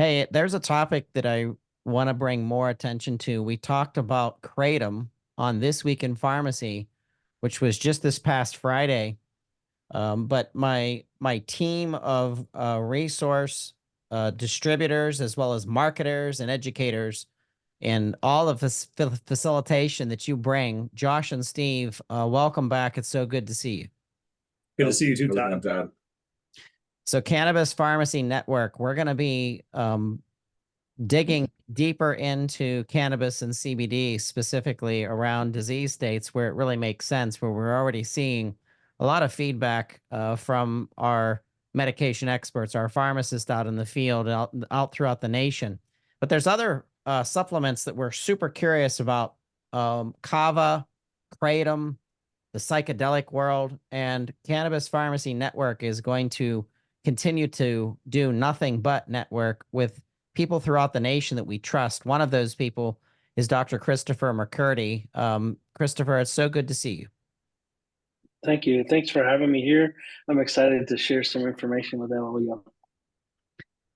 Hey, there's a topic that I want to bring more attention to. We talked about Kratom on This Week in Pharmacy, which was just this past Friday. But my team of resource distributors, as well as marketers and educators, and all of this facilitation that you bring, Josh and Steve, welcome back. It's so good to see you. Good to see you too, Todd. So, Cannabis Pharmacy Network, we're going to be digging deeper into cannabis and CBD, specifically around disease states where it really makes sense, where we're already seeing a lot of feedback from our medication experts, our pharmacists out in the field, out throughout the nation. But there's other supplements that we're super curious about: kava, kratom, the psychedelic world, and Cannabis Pharmacy Network is going to continue to do nothing but network with people throughout the nation that we trust. One of those people is Dr. Christopher McCurdy. Christopher, it's so good to see you. Thank you. Thanks for having me here. I'm excited to share some information with all of you.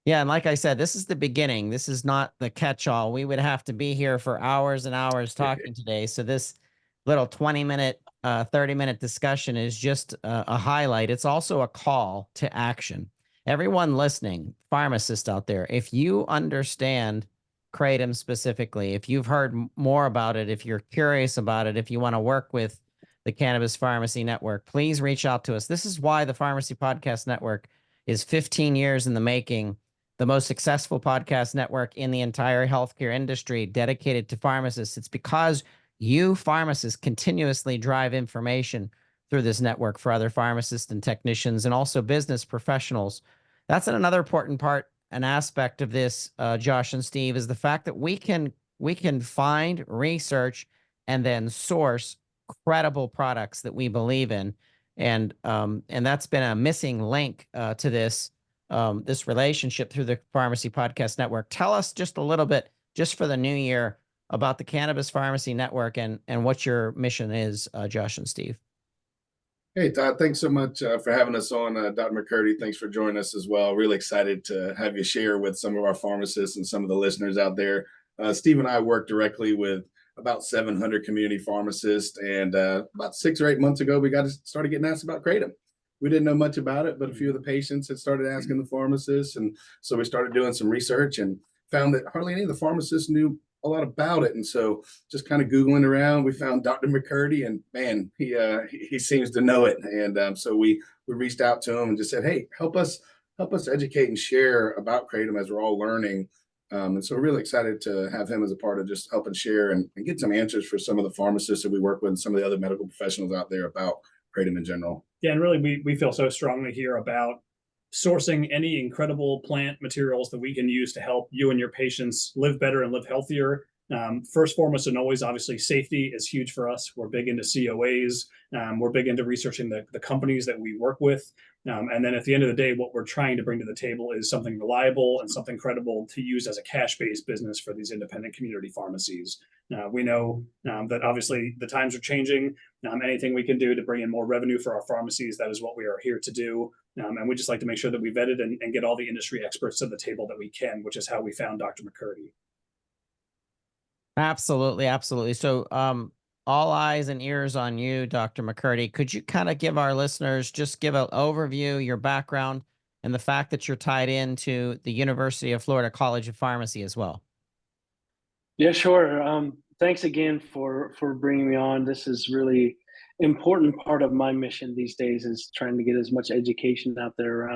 Yeah, and like I said, this is the beginning. This is not the catch-all. We would have to be here for hours and hours talking today. So this little 20-minute, 30-minute discussion is just a highlight. It's also a call to action. Everyone listening, pharmacists out there, if you understand Kratom specifically, if you've heard more about it, if you're curious about it, if you want to work with the Cannabis Pharmacy Network, please reach out to us. This is why the Pharmacy Podcast Network is 15 years in the making, the most successful podcast network in the entire healthcare industry dedicated to pharmacists. It's because you pharmacists continuously drive information through this network for other pharmacists and technicians and also business professionals. That's another important part, an aspect of this, Josh and Steve, is the fact that we can find, research, and then source credible products that we believe in. And that's been a missing link to this relationship through the Pharmacy Podcast Network. Tell us just a little bit, just for the new year, about the Cannabis Pharmacy Network and what your mission is, Josh and Steve. Hey, Todd, thanks so much for having us on. Dr. McCurdy, thanks for joining us as well. Really excited to have you share with some of our pharmacists and some of the listeners out there. Steve and I work directly with about 700 community pharmacists, and about 6 or 8 months ago, we started getting asked about Kratom. We didn't know much about it, but a few of the patients had started asking the pharmacists, and so we started doing some research and found that hardly any of the pharmacists knew a lot about it. And so just kind of Googling around, we found Dr. McCurdy, and man, he seems to know it. And so we reached out to him and just said, hey, help us educate and share about Kratom as we're all learning. And so we're really excited to have him as a part of just helping share and get some answers for some of the pharmacists that we work with and some of the other medical professionals out there about Kratom in general. Yeah, and really we feel so strongly here about sourcing any incredible plant materials that we can use to help you and your patients live better and live healthier. First, foremost, and always, obviously, safety is huge for us. We're big into COAs. We're big into researching the companies that we work with. And then at the end of the day, what we're trying to bring to the table is something reliable and something credible to use as a cash-based business for these independent community pharmacies. We know that obviously the times are changing. Anything we can do to bring in more revenue for our pharmacies, that is what we are here to do. And we just like to make sure that we vet it and get all the industry experts to the table that we can, which is how we found Dr. McCurdy. Absolutely, absolutely. So all eyes and ears on you, Dr. McCurdy. Could you kind of give our listeners, just give an overview, your background, and the fact that you're tied into the University of Florida College of Pharmacy as well? Yeah, sure. Thanks again for bringing me on. This is really important part of my mission these days, is trying to get as much education out there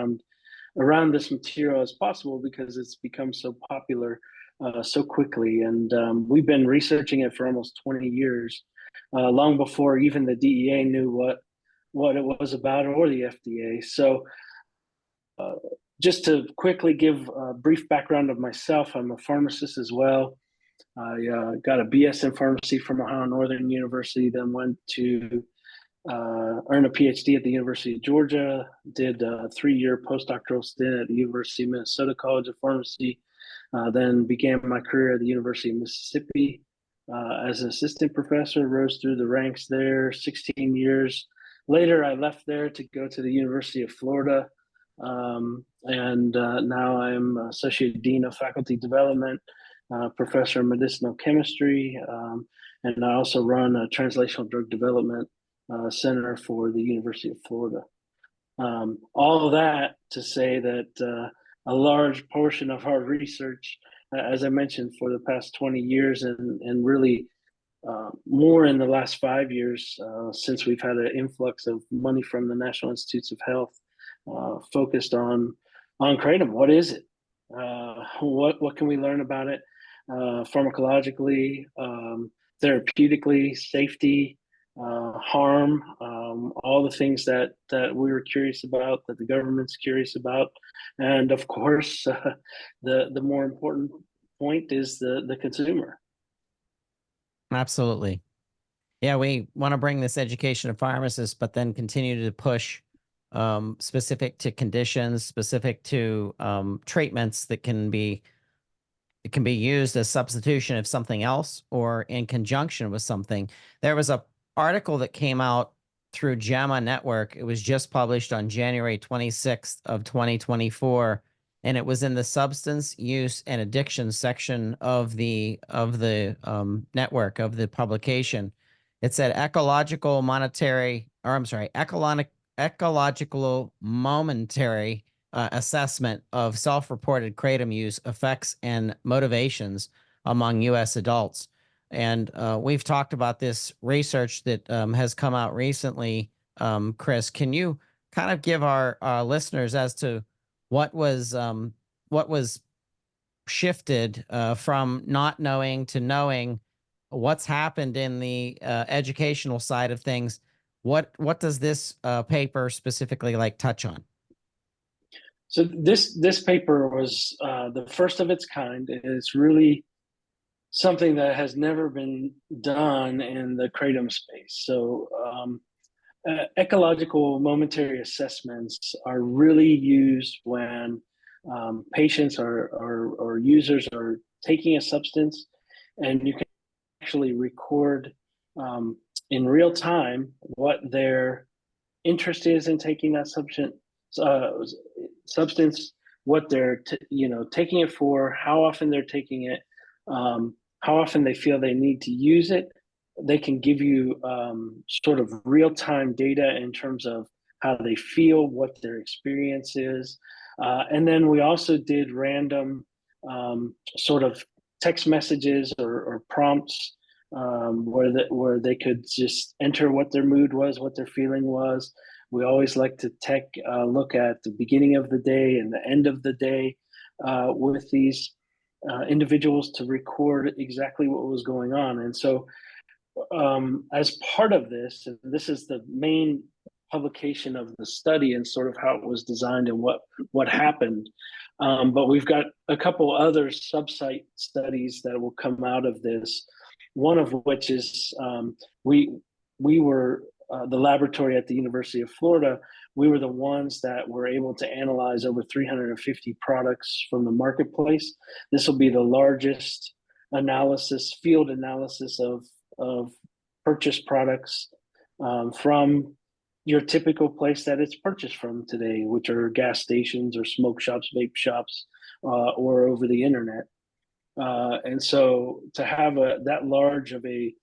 around this material as possible, because it's become so popular so quickly. And we've been researching it for almost 20 years, long before even the DEA knew what it was about, or the FDA. So just to quickly give a brief background of myself, I'm a pharmacist as well. I got a BS in pharmacy from Ohio Northern University, then went to earn a PhD at the University of Georgia, did a 3-year postdoctoral stint at the University of Minnesota College of Pharmacy, then began my career at the University of Mississippi as an assistant professor, rose through the ranks there. 16 years later, I left there to go to the University of Florida, and now I'm Associate Dean of Faculty Development, Professor of Medicinal Chemistry, and I also run a Translational Drug Development Center for the University of Florida. All of that to say that a large portion of our research, as I mentioned, for the past 20 years and really more in the last 5 years since we've had an influx of money from the National Institutes of Health, focused on Kratom. What is it? What can we learn about it pharmacologically, therapeutically, safety, harm, all the things that we were curious about, that the government's curious about, and of course, the more important point is the consumer. Absolutely. Yeah, we want to bring this education of pharmacists, but then continue to push specific to conditions, specific to treatments that can be used as substitution of something else or in conjunction with something. There was a article that came out through JAMA Network. It was just published on January 26th of 2024, and it was in the substance use and addiction section of the network of the publication. It said ecological momentary assessment of self-reported kratom use effects and motivations among U.S. adults. And we've talked about this research that has come out recently. Chris, can you kind of give our listeners as to what was shifted from not knowing to knowing, what's happened in the educational side of things? What does this paper specifically touch on? So this paper was the first of its kind. It's really something that has never been done in the kratom space. So ecological momentary assessments are really used when patients or users are taking a substance, and you can actually record in real time what their interest is in taking that substance, what they're taking it for, how often they're taking it, how often they feel they need to use it. They can give you sort of real-time data in terms of how they feel, what their experience is. And then we also did random sort of text messages or prompts where they could just enter what their mood was, what their feeling was. We always like to look at the beginning of the day and the end of the day with these individuals to record exactly what was going on. And so as part of this, and this is the main publication of the study and sort of how it was designed and what happened. But we've got a couple other sub-site studies that will come out of this. One of which is we were the laboratory at the University of Florida. We were the ones that were able to analyze over 350 products from the marketplace. This will be the largest field analysis of purchased products from your typical place that it's purchased from today, which are gas stations or smoke shops, vape shops, or over the internet. And so to have that large of a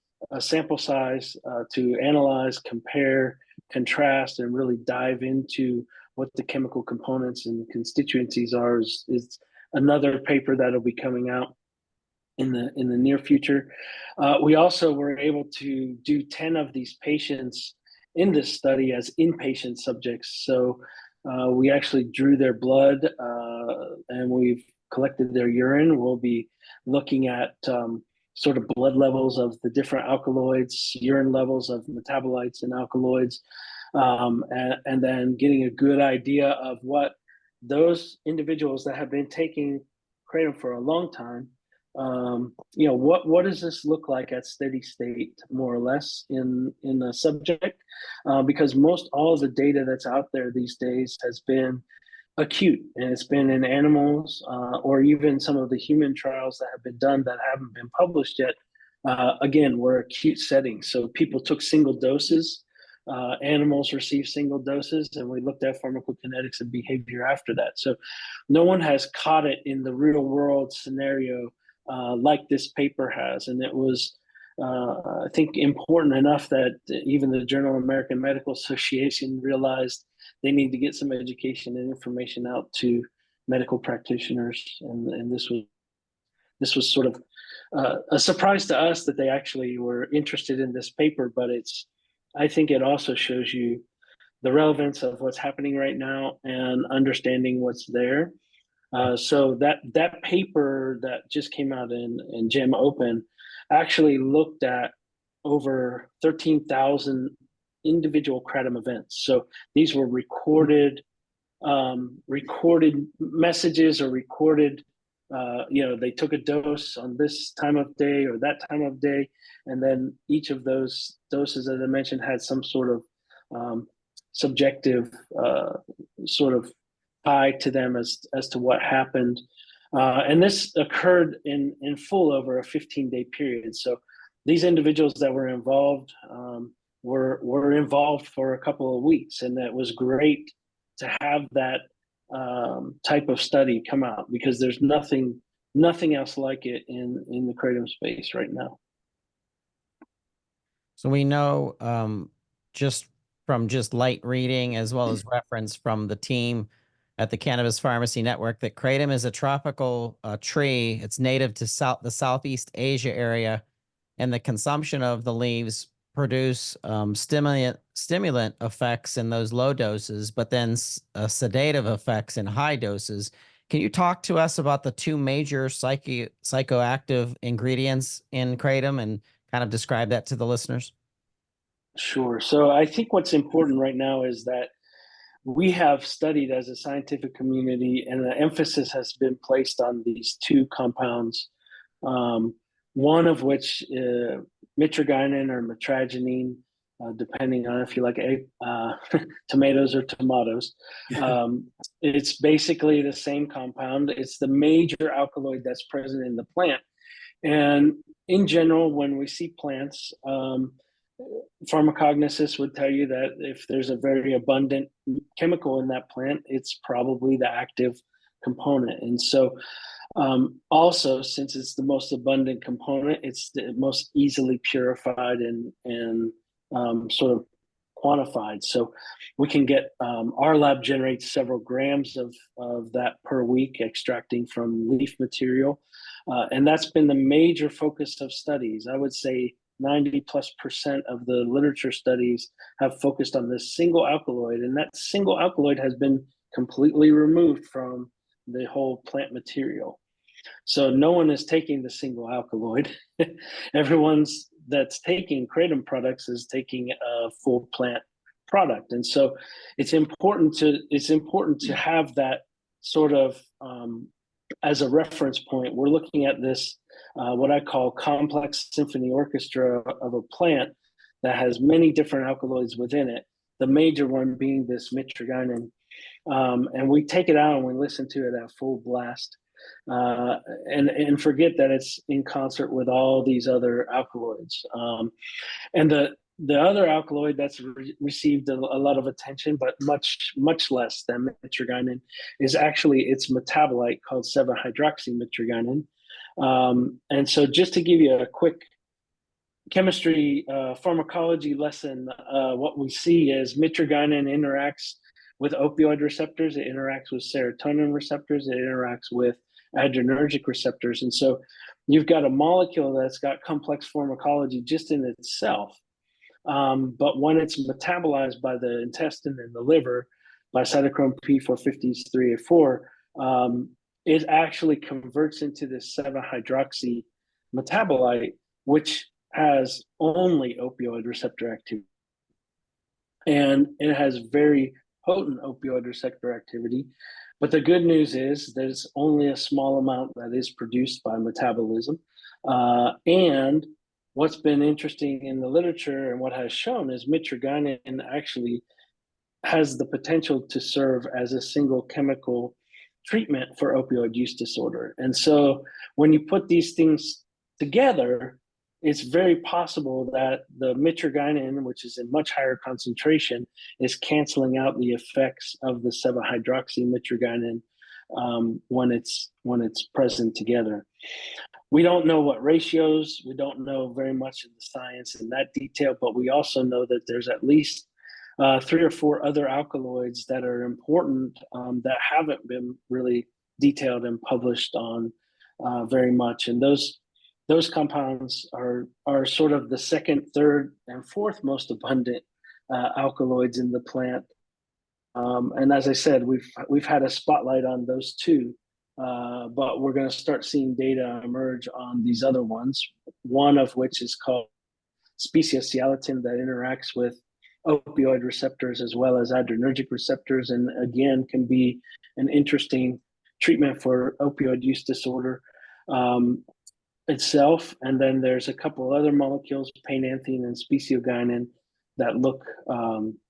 sample size to analyze, compare, contrast, and really dive into what the chemical components and constituencies are is another paper that'll be coming out in the near future. We also were able to do 10 of these patients in this study as inpatient subjects. So we actually drew their blood and we've collected their urine. We'll be looking at sort of blood levels of the different alkaloids, urine levels of metabolites and alkaloids, and then getting a good idea of what those individuals that have been taking kratom for a long time, what does this look like at steady state, more or less, in the subject? Because most all of the data that's out there these days has been acute, and it's been in animals or even some of the human trials that have been done that haven't been published yet. Again, were acute settings. So people took single doses animals received single doses, and we looked at pharmacokinetics and behavior after that. So no one has caught it in the real world scenario like this paper has. And it was, I think, important enough that even the Journal of American Medical Association realized they need to get some education and information out to medical practitioners. And this was sort of a surprise to us that they actually were interested in this paper, but I think it also shows you the relevance of what's happening right now and understanding what's there. So that paper that just came out in JAMA Open actually looked at over 13,000 individual kratom events. So these were recorded messages or recorded, they took a dose on this time of day or that time of day, and then each of those doses, as I mentioned, had some sort of subjective sort of tie to them as to what happened. And this occurred in full over a 15-day period. So these individuals that were involved were involved for a couple of weeks, and that was great to have that type of study come out, because there's nothing else like it in the kratom space right now. So we know just from light reading as well as reference from the team at the Cannabis Pharmacy Network that kratom is a tropical tree. It's native to the Southeast Asia area, and the consumption of the leaves produce stimulant effects in those low doses, but then sedative effects in high doses. Can you talk to us about the two major psychoactive ingredients in kratom and kind of describe that to the listeners? Sure. So I think what's important right now is that we have studied as a scientific community, and the emphasis has been placed on these two compounds, one of which mitragynine or mitragynine, depending on if you like tomatoes or tomatoes. It's basically the same compound. It's the major alkaloid that's present in the plant. And in general, when we see plants, pharmacognosists would tell you that if there's a very abundant chemical in that plant, it's probably the active component. And so also, since it's the most abundant component, it's the most easily purified and sort of quantified. So we can get, our lab generates several grams of that per week, extracting from leaf material. And that's been the major focus of studies. I would say 90+% of the literature studies have focused on this single alkaloid, and that single alkaloid has been completely removed from the whole plant material. So no one is taking the single alkaloid. Everyone's that's taking kratom products is taking a full plant product. And so it's important to have that sort of as a reference point. We're looking at this what I call complex symphony orchestra of a plant that has many different alkaloids within it, the major one being this mitragynine. And we take it out and we listen to it at full blast, and forget that it's in concert with all these other alkaloids. And the other alkaloid that's received a lot of attention, but much less than mitragynine, is actually its metabolite called 7-hydroxymitragynine. And so just to give you a quick chemistry pharmacology lesson, what we see is mitragynine interacts with opioid receptors, it interacts with serotonin receptors, it interacts with adrenergic receptors. And so you've got a molecule that's got complex pharmacology just in itself. But when it's metabolized by the intestine and the liver by cytochrome P450-3A4, it actually converts into this 7-hydroxy metabolite, which has only opioid receptor activity. And it has very potent opioid receptor activity. But the good news is there's only a small amount that is produced by metabolism. And what's been interesting in the literature and what has shown is mitragynine actually has the potential to serve as a single chemical treatment for opioid use disorder. And so when you put these things together, it's very possible that the mitragynine, which is in much higher concentration, is canceling out the effects of the 7-hydroxymitragynine when it's present together. We don't know what ratios. We don't know very much of the science in that detail, but we also know that there's at least 3 or 4 other alkaloids that are important that haven't been really detailed and published on very much. And those compounds are sort of the second, third, and fourth most abundant alkaloids in the plant. And as I said, we've had a spotlight on those 2. But we're going to start seeing data emerge on these other ones, one of which is called speciosialatin, that interacts with opioid receptors as well as adrenergic receptors, and again can be an interesting treatment for opioid use disorder itself. And then there's a couple other molecules, painanthine and speciogynin, that look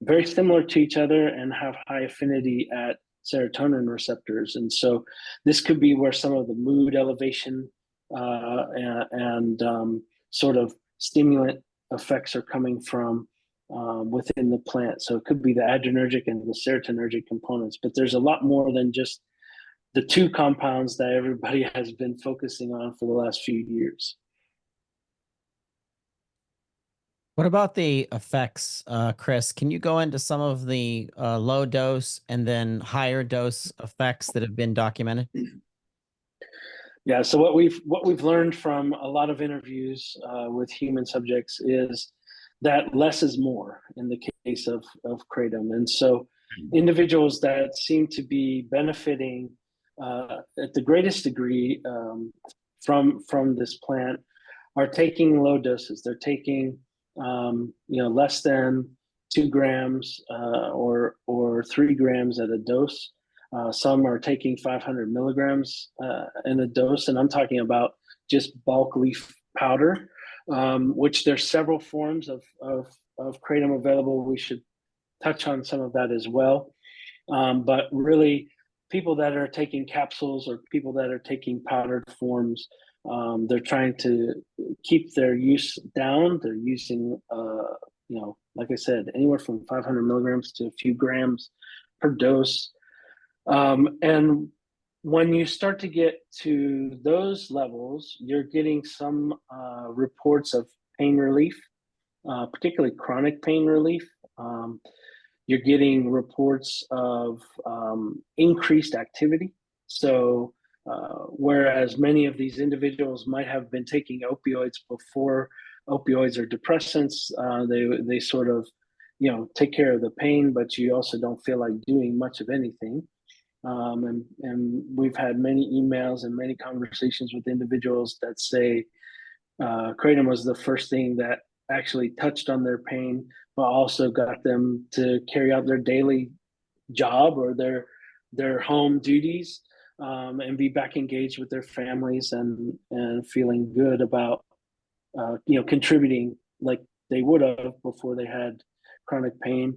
very similar to each other and have high affinity at serotonin receptors. And so this could be where some of the mood elevation and sort of stimulant effects are coming from within the plant. So it could be the adrenergic and the serotonergic components, but there's a lot more than just the 2 compounds that everybody has been focusing on for the last few years. What about the effects, Chris? Can you go into some of the low dose and then higher dose effects that have been documented? Yeah. So what we've learned from a lot of interviews with human subjects is that less is more in the case of kratom. And so individuals that seem to be benefiting at the greatest degree from this plant are taking low doses. They're taking less than 2 grams or 3 grams at a dose. Some are taking 500 milligrams in a dose, and I'm talking about just bulk leaf powder, which there's several forms of kratom available. We should touch on some of that as well. But really, people that are taking capsules or people that are taking powdered forms, they're trying to keep their use down. They're using, like I said, anywhere from 500 milligrams to a few grams per dose. And when you start to get to those levels, you're getting some reports of pain relief, particularly chronic pain relief. You're getting reports of increased activity. So whereas many of these individuals might have been taking opioids before opioids or depressants, they sort of, take care of the pain, but you also don't feel like doing much of anything. And we've had many emails and many conversations with individuals that say kratom was the first thing that actually touched on their pain, but also got them to carry out their daily job or their home duties, and be back engaged with their families and feeling good about contributing like they would have before they had chronic pain.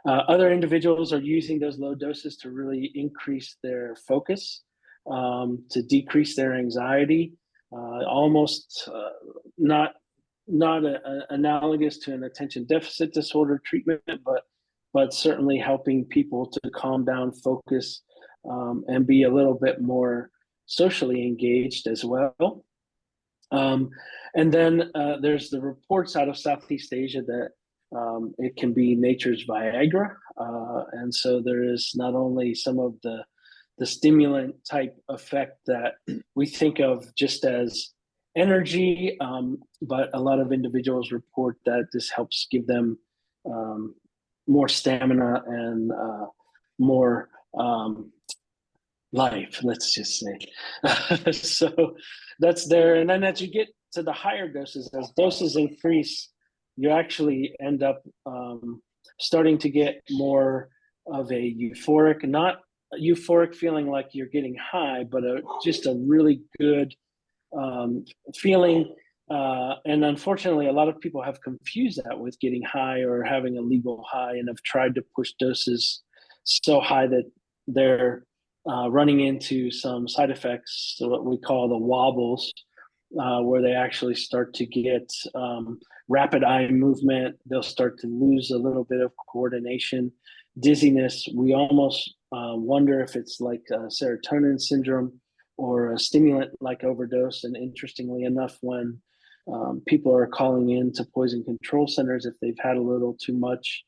Other individuals are using those low doses to really increase their focus, to decrease their anxiety, almost not analogous to an attention deficit disorder treatment, but certainly helping people to calm down, focus, and be a little bit more socially engaged as well. And then there's the reports out of Southeast Asia that it can be nature's Viagra. And so there is not only some of the stimulant type effect that we think of just as energy, but a lot of individuals report that this helps give them more stamina and more life, let's just say. So that's there. And then as you get to the higher doses, as doses increase, you actually end up starting to get more of a euphoric, not a euphoric feeling like you're getting high, but just a really good feeling. And unfortunately, a lot of people have confused that with getting high or having a legal high, and have tried to push doses so high that they're running into some side effects, so what we call the wobbles, where they actually start to get rapid eye movement. They'll start to lose a little bit of coordination, dizziness. We almost wonder if it's like a serotonin syndrome or a stimulant like overdose. And interestingly enough, when people are calling in to poison control centers, if they've had a little too much,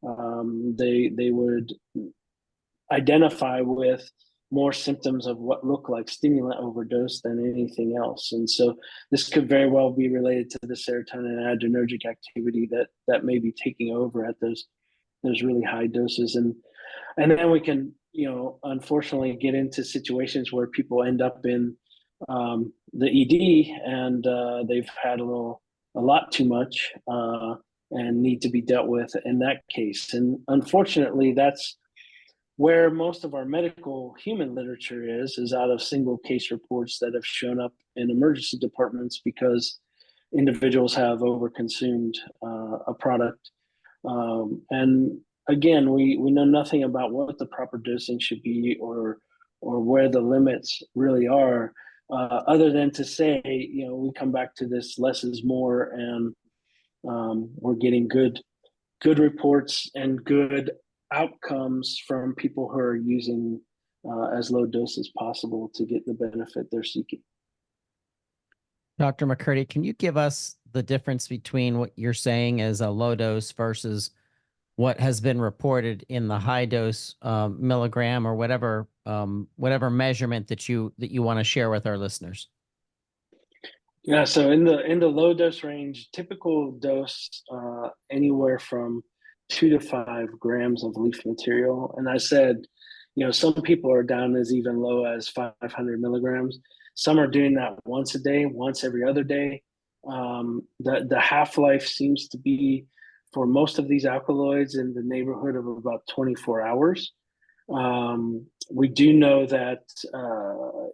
they would identify with more symptoms of what look like stimulant overdose than anything else. And so this could very well be related to the serotonin and adrenergic activity that may be taking over at those really high doses. And then we can, unfortunately get into situations where people end up in the ED and they've had a lot too much and need to be dealt with in that case. And unfortunately, that's where most of our medical human literature is out of single case reports that have shown up in emergency departments because individuals have overconsumed a product. And again, we know nothing about what the proper dosing should be or where the limits really are, other than to say, we come back to this less is more, and we're getting good reports and good outcomes from people who are using as low dose as possible to get the benefit they're seeking. Dr. McCurdy, can you give us the difference between what you're saying as a low dose versus what has been reported in the high dose milligram or whatever measurement that you want to share with our listeners? Yeah, so in the low dose range, typical dose anywhere from 2 to 5 grams of leaf material. And I said, some people are down as even low as 500 milligrams. Some are doing that once a day, once every other day. The half-life seems to be, for most of these alkaloids, in the neighborhood of about 24 hours. We do know that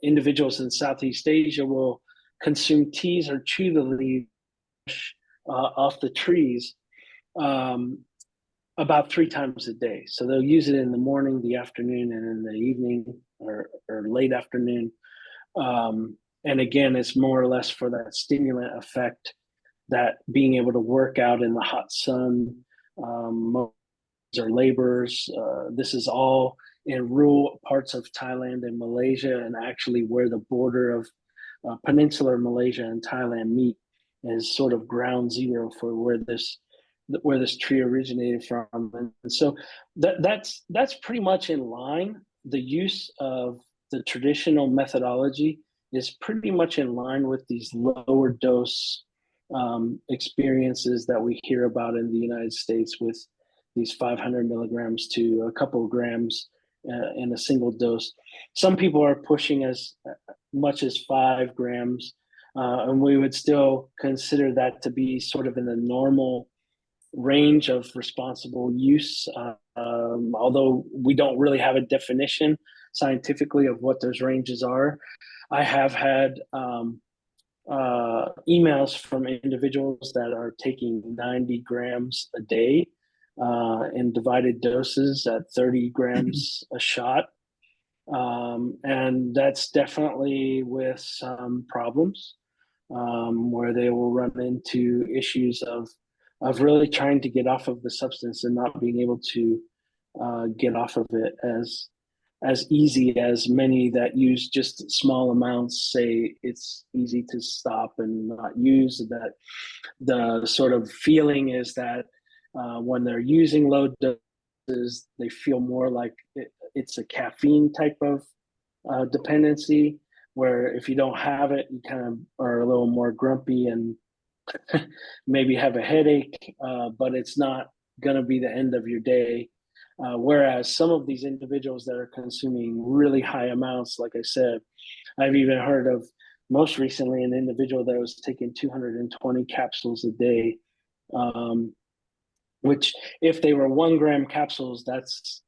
individuals in Southeast Asia will consume teas or chew the leaves off the trees about 3 times a day. So they'll use it in the morning, the afternoon, and in the evening or late afternoon. And again, it's more or less for that stimulant effect, that being able to work out in the hot sun, or laborers. This is all in rural parts of Thailand and Malaysia, and actually where the border of peninsular Malaysia and Thailand meet is sort of ground zero for where this tree originated from. And so that's pretty much in line. The use of the traditional methodology is pretty much in line with these lower dose experiences that we hear about in the United States, with these 500 milligrams to a couple of grams in a single dose. Some people are pushing as much as 5 grams, and we would still consider that to be sort of in the normal range of responsible use, although we don't really have a definition scientifically of what those ranges are. I have had emails from individuals that are taking 90 grams a day in divided doses at 30 grams a shot. And that's definitely with some problems, where they will run into issues of really trying to get off of the substance and not being able to get off of it as easy as many that use just small amounts say it's easy to stop and not use. That the sort of feeling is that when they're using low doses, they feel more like it's a caffeine type of dependency, where if you don't have it, you kind of are a little more grumpy and maybe have a headache, but it's not going to be the end of your day. Whereas some of these individuals that are consuming really high amounts, like I said, I've even heard of most recently an individual that was taking 220 capsules a day, which if they were 1 gram capsules, that's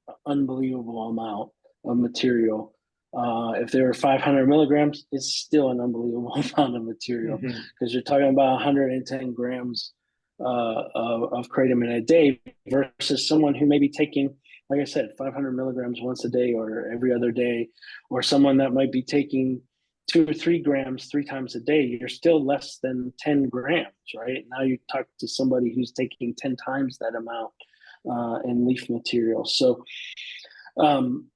an unbelievable amount of material. If they were 500 milligrams, it's still an unbelievable amount of material, because you're talking about 110 grams of kratom in a day versus someone who may be taking, like I said, 500 milligrams once a day or every other day, or someone that might be taking 2 or 3 grams 3 times a day, you're still less than 10 grams, right? Now you talk to somebody who's taking 10 times that amount in leaf material. So, and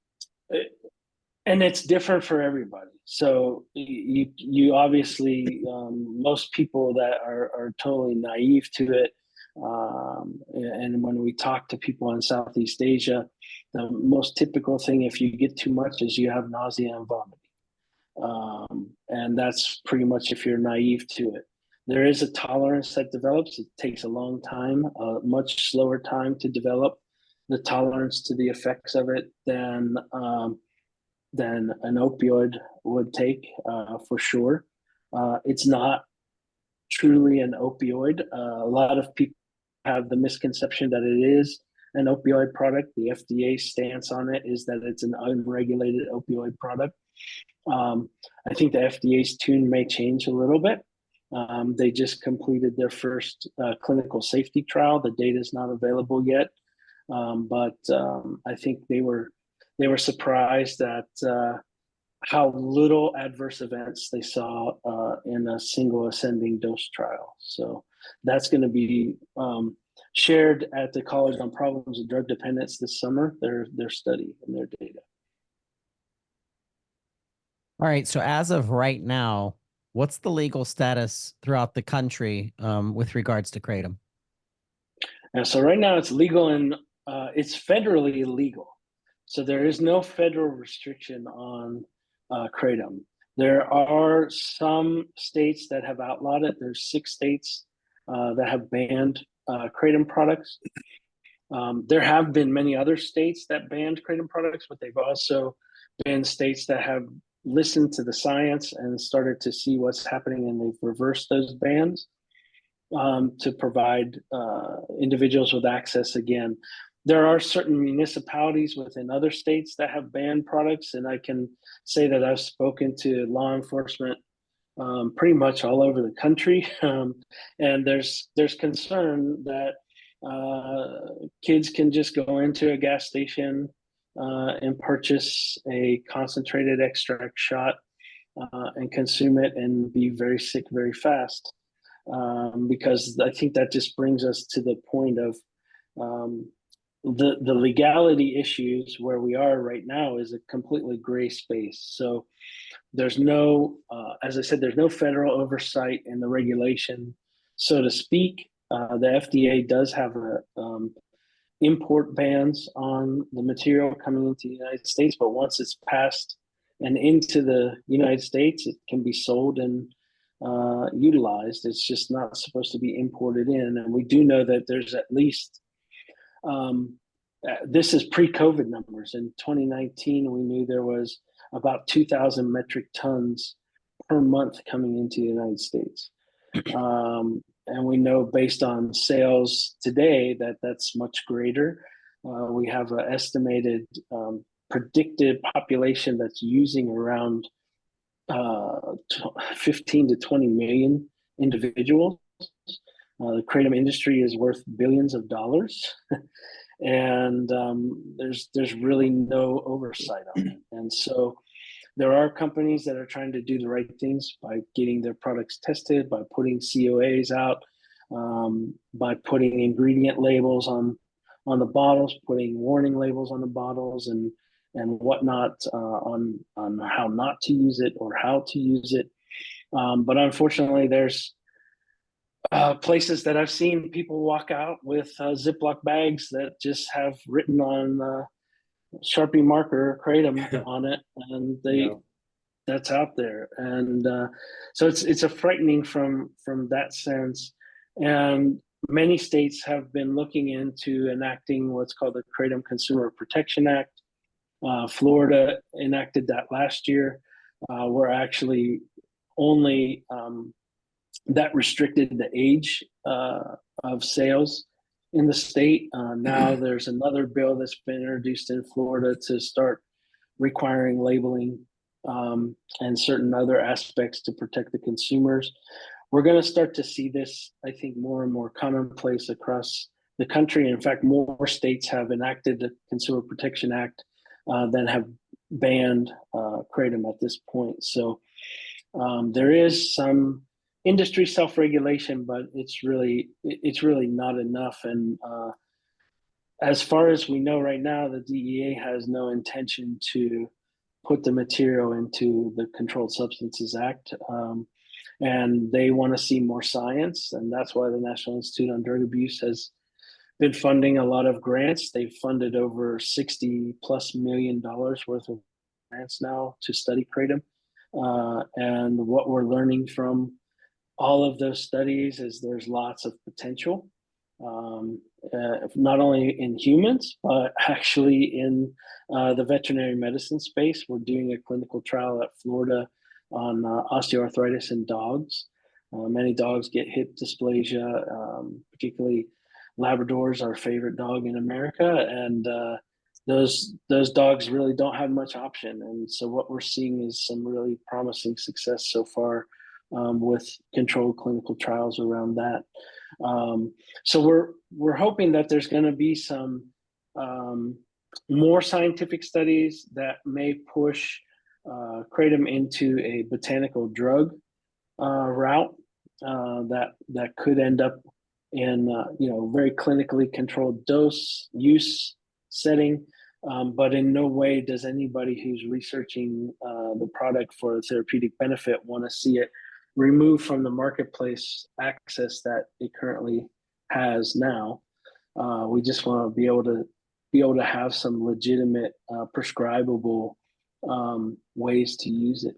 it's different for everybody. So you obviously, most people that are totally naive to it, and when we talk to people in Southeast Asia, the most typical thing if you get too much is you have nausea and vomiting. And that's pretty much if you're naive to it. There is a tolerance that develops. It takes a long time, a much slower time to develop the tolerance to the effects of it than an opioid would take, for sure. It's not truly an opioid. A lot of people have the misconception that it is an opioid product. The FDA stance on it is that it's an unregulated opioid product. I think the FDA's tune may change a little bit. They just completed their first clinical safety trial. The data is not available yet, but I think they were surprised at how little adverse events they saw in a single ascending dose trial. So that's going to be shared at the College on Problems of Drug Dependence this summer, their study and their data. All right. So as of right now, what's the legal status throughout the country with regards to Kratom? So right now it's legal and it's federally illegal. So there is no federal restriction on Kratom. There are some states that have outlawed it. There's 6 states that have banned Kratom products. There have been many other states that banned Kratom products, but they've also been states that have listened to the science and started to see what's happening, and they've reversed those bans to provide individuals with access again. There are certain municipalities within other states that have banned products, and I can say that I've spoken to law enforcement pretty much all over the country, and there's concern that kids can just go into a gas station and purchase a concentrated extract shot and consume it and be very sick very fast, because I think that just brings us to the point of the legality issues. Where we are right now is a completely gray space. So there's no, as I said, there's no federal oversight in the regulation, so to speak. The FDA does have import bans on the material coming into the United States, but once it's passed and into the United States, it can be sold and utilized. It's just not supposed to be imported in. And we do know that there's at least, this is pre-COVID numbers. In 2019, we knew there was about 2,000 metric tons per month coming into the United States. And we know based on sales today that that's much greater. We have an estimated predicted population that's using around 15 to 20 million individuals. The Kratom industry is worth billions of dollars. And there's really no oversight on it. And so there are companies that are trying to do the right things by getting their products tested, by putting COAs out, by putting ingredient labels on the bottles, putting warning labels on the bottles and whatnot on how not to use it or how to use it. But unfortunately, there's places that I've seen people walk out with Ziploc bags that just have written on Sharpie marker Kratom on it, and that's out there. And so it's a frightening from that sense. And many states have been looking into enacting what's called the Kratom Consumer Protection Act. Florida enacted that last year. Where actually only that restricted the age of sales in the state. Now there's another bill that's been introduced in Florida to start requiring labeling and certain other aspects to protect the consumers. We're going to start to see this, I think, more and more commonplace across the country. In fact, more states have enacted the Consumer Protection Act than have banned Kratom at this point. So There is some industry self-regulation, but it's really not enough. And as far as we know right now, the DEA has no intention to put the material into the Controlled Substances Act. And they want to see more science. And that's why the National Institute on Drug Abuse has been funding a lot of grants. They've funded over $60+ million worth of grants now to study Kratom. And what we're learning from all of those studies is there's lots of potential, not only in humans, but actually in the veterinary medicine space. We're doing a clinical trial at Florida on osteoarthritis in dogs. Many dogs get hip dysplasia, particularly Labradors, our favorite dog in America, and those dogs really don't have much option. And so what we're seeing is some really promising success so far with controlled clinical trials around that. So we're hoping that there's going to be some more scientific studies that may push Kratom into a botanical drug route that could end up in very clinically controlled dose use setting, but in no way does anybody who's researching the product for therapeutic benefit want to see it removed from the marketplace access that it currently has now. We just want to be able to have some legitimate prescribable ways to use it.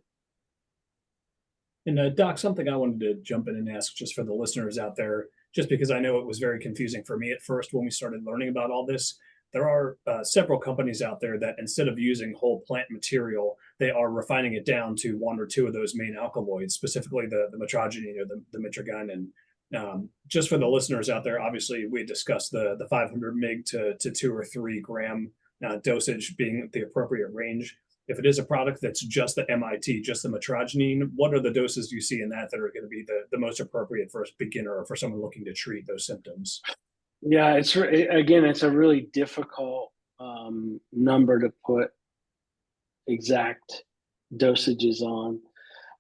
And Doc, something I wanted to jump in and ask just for the listeners out there, just because I know it was very confusing for me at first when we started learning about all this. There are several companies out there that instead of using whole plant material, they are refining it down to one or two of those main alkaloids, specifically the mitragynine or the mitragynine. Just for the listeners out there, obviously we discussed the 500 mg to 2 or 3 gram dosage being the appropriate range. If it is a product that's just the MIT, just the mitragynine, what are the doses you see in that are going to be the most appropriate for a beginner or for someone looking to treat those symptoms? Yeah, it's a really difficult number to put exact dosages on.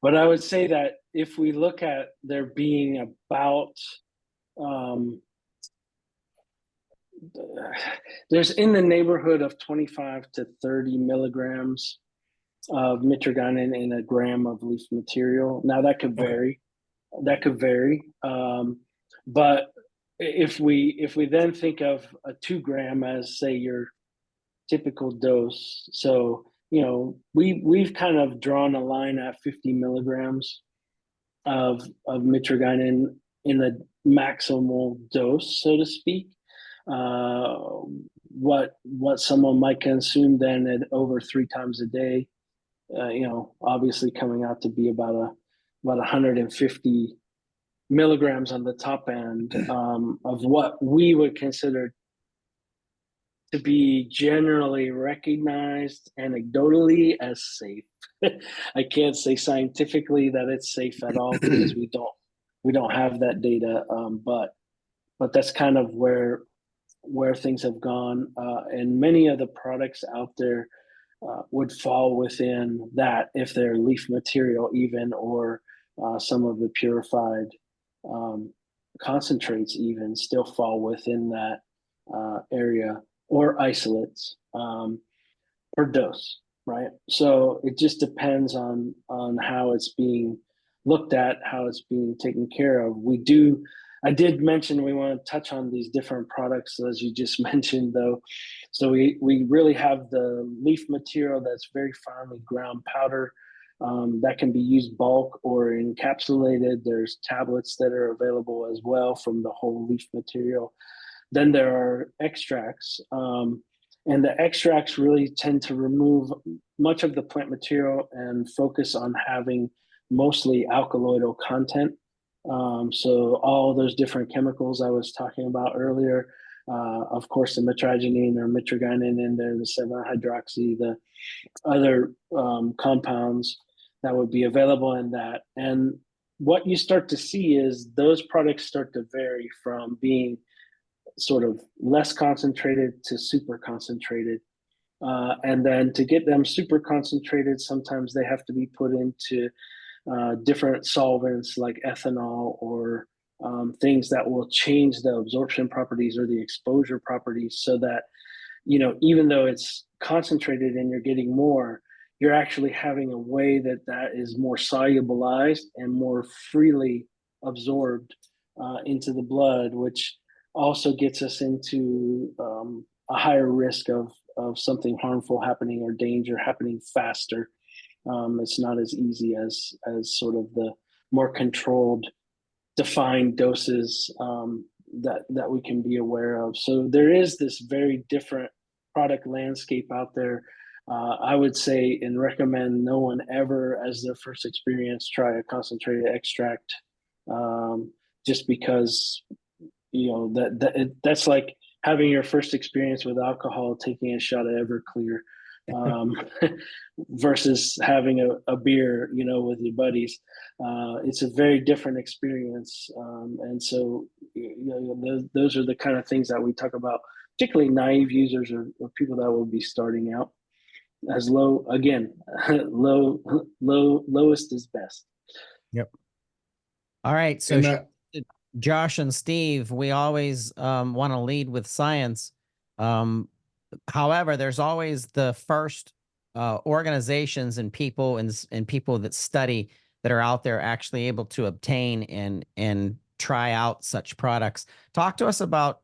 But I would say that if we look at there being about there's in the neighborhood of 25 to 30 milligrams of mitragynine in a gram of leaf material. Now that could vary. But if we then think of a 2 gram as, say, your typical dose, so we've kind of drawn a line at 50 milligrams of mitragynine in the maximal dose, so to speak. What someone might consume then at over 3 times a day, obviously coming out to be about 150 milligrams on the top end of what we would consider to be generally recognized anecdotally as safe. I can't say scientifically that it's safe at all because we don't have that data, but that's kind of where things have gone, and many of the products out there would fall within that if they're leaf material even, or some of the purified concentrates even still fall within that area, or isolates per dose, right? So it just depends on how it's being looked at, how it's being taken care of. I did mention we want to touch on these different products, as you just mentioned, though. So we really have the leaf material that's very finely ground powder that can be used bulk or encapsulated. There's tablets that are available as well from the whole leaf material. Then there are extracts, and the extracts really tend to remove much of the plant material and focus on having mostly alkaloidal content. So all those different chemicals I was talking about earlier, of course, the mitragynine or mitragynine in there, the 7-hydroxy, the other compounds that would be available in that. And what you start to see is those products start to vary from being sort of less concentrated to super concentrated. And then to get them super concentrated, sometimes they have to be put into different solvents like ethanol or things that will change the absorption properties or the exposure properties so that, even though it's concentrated and you're getting more, you're actually having a way that is more solubilized and more freely absorbed into the blood, which also gets us into a higher risk of something harmful happening or danger happening faster. It's not as easy as sort of the more controlled, defined doses that we can be aware of. So there is this very different product landscape out there. I would say and recommend no one ever, as their first experience, try a concentrated extract, just because that's like having your first experience with alcohol, taking a shot of Everclear, versus having a beer, with your buddies. It's a very different experience, and so those are the kind of things that we talk about, particularly naive users or people that will be starting out. As lowest is best. Yep. All right. So Josh and Steve, we always want to lead with science. However, there's always the first organizations and people and people that study that are out there actually able to obtain and try out such products. Talk to us about,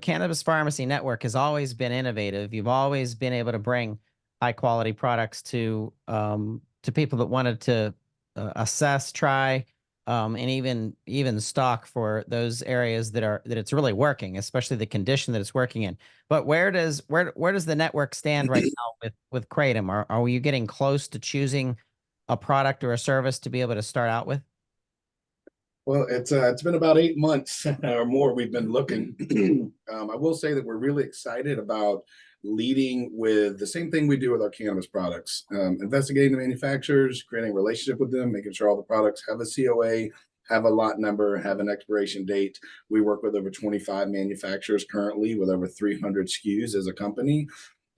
Cannabis Pharmacy Network has always been innovative. You've always been able to bring high quality products to people that wanted to assess, try, and even stock for those areas that it's really working, especially the condition that it's working in. But where does the network stand right now with Kratom? Are you getting close to choosing a product or a service to be able to start out with? Well, it's been about 8 months or more we've been looking. I will say that we're really excited about leading with the same thing we do with our cannabis products, investigating the manufacturers, creating a relationship with them, making sure all the products have a COA, have a lot number, have an expiration date. We work with over 25 manufacturers currently with over 300 SKUs as a company.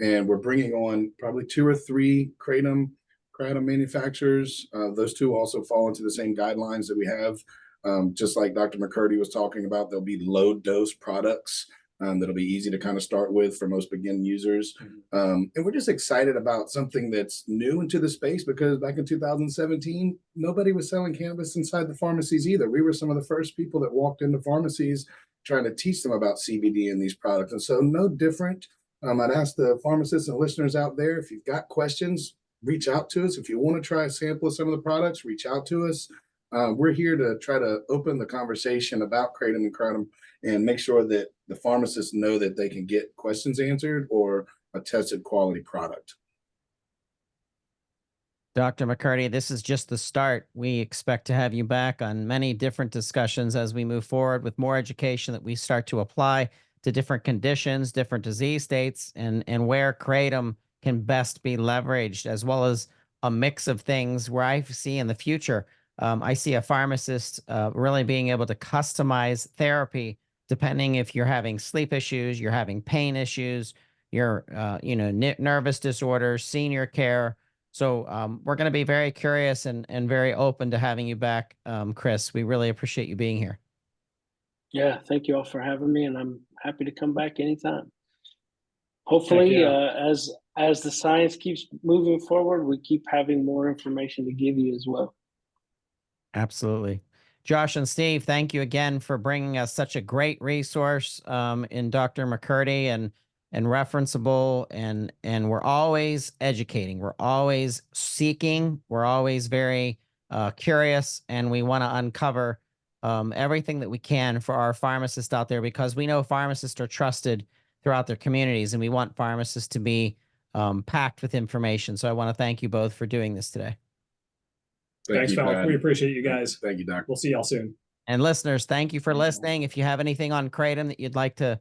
And we're bringing on probably 2 or 3 Kratom manufacturers. Those 2 also fall into the same guidelines that we have. Just like Dr. McCurdy was talking about, there'll be low dose products that'll be easy to kind of start with for most beginning users. And we're just excited about something that's new into the space, because back in 2017, nobody was selling cannabis inside the pharmacies either. We were some of the first people that walked into pharmacies trying to teach them about CBD and these products. And so no different. I'd ask the pharmacists and listeners out there, if you've got questions, reach out to us. If you want to try a sample of some of the products, reach out to us. We're here to try to open the conversation about Kratom and Kratom and make sure that the pharmacists know that they can get questions answered or a tested quality product. Dr. McCurdy, this is just the start. We expect to have you back on many different discussions as we move forward with more education that we start to apply to different conditions, different disease states, and where Kratom can best be leveraged, as well as a mix of things where I see in the future. I see a pharmacist really being able to customize therapy depending if you're having sleep issues, you're having pain issues, you're nervous disorders, senior care. So we're going to be very curious and very open to having you back, Chris. We really appreciate you being here. Yeah, thank you all for having me, and I'm happy to come back anytime. Hopefully, as the science keeps moving forward, we keep having more information to give you as well. Absolutely. Josh and Steve, thank you again for bringing us such a great resource in Dr. McCurdy and referenceable, and we're always educating. We're always seeking. We're always very curious, and we want to uncover everything that we can for our pharmacists out there, because we know pharmacists are trusted throughout their communities, and we want pharmacists to be packed with information. So I want to thank you both for doing this today. Thanks, Falk. We appreciate you guys. Thank you, Doc. We'll see y'all soon. And listeners, thank you for listening. If you have anything on Kratom that you'd like to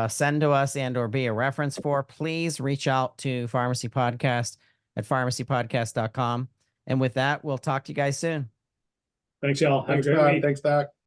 send to us and or be a reference for, please reach out to Pharmacy Podcast at pharmacypodcast.com. And with that, we'll talk to you guys soon. Thanks, y'all. Have a great week. Thanks, Doc.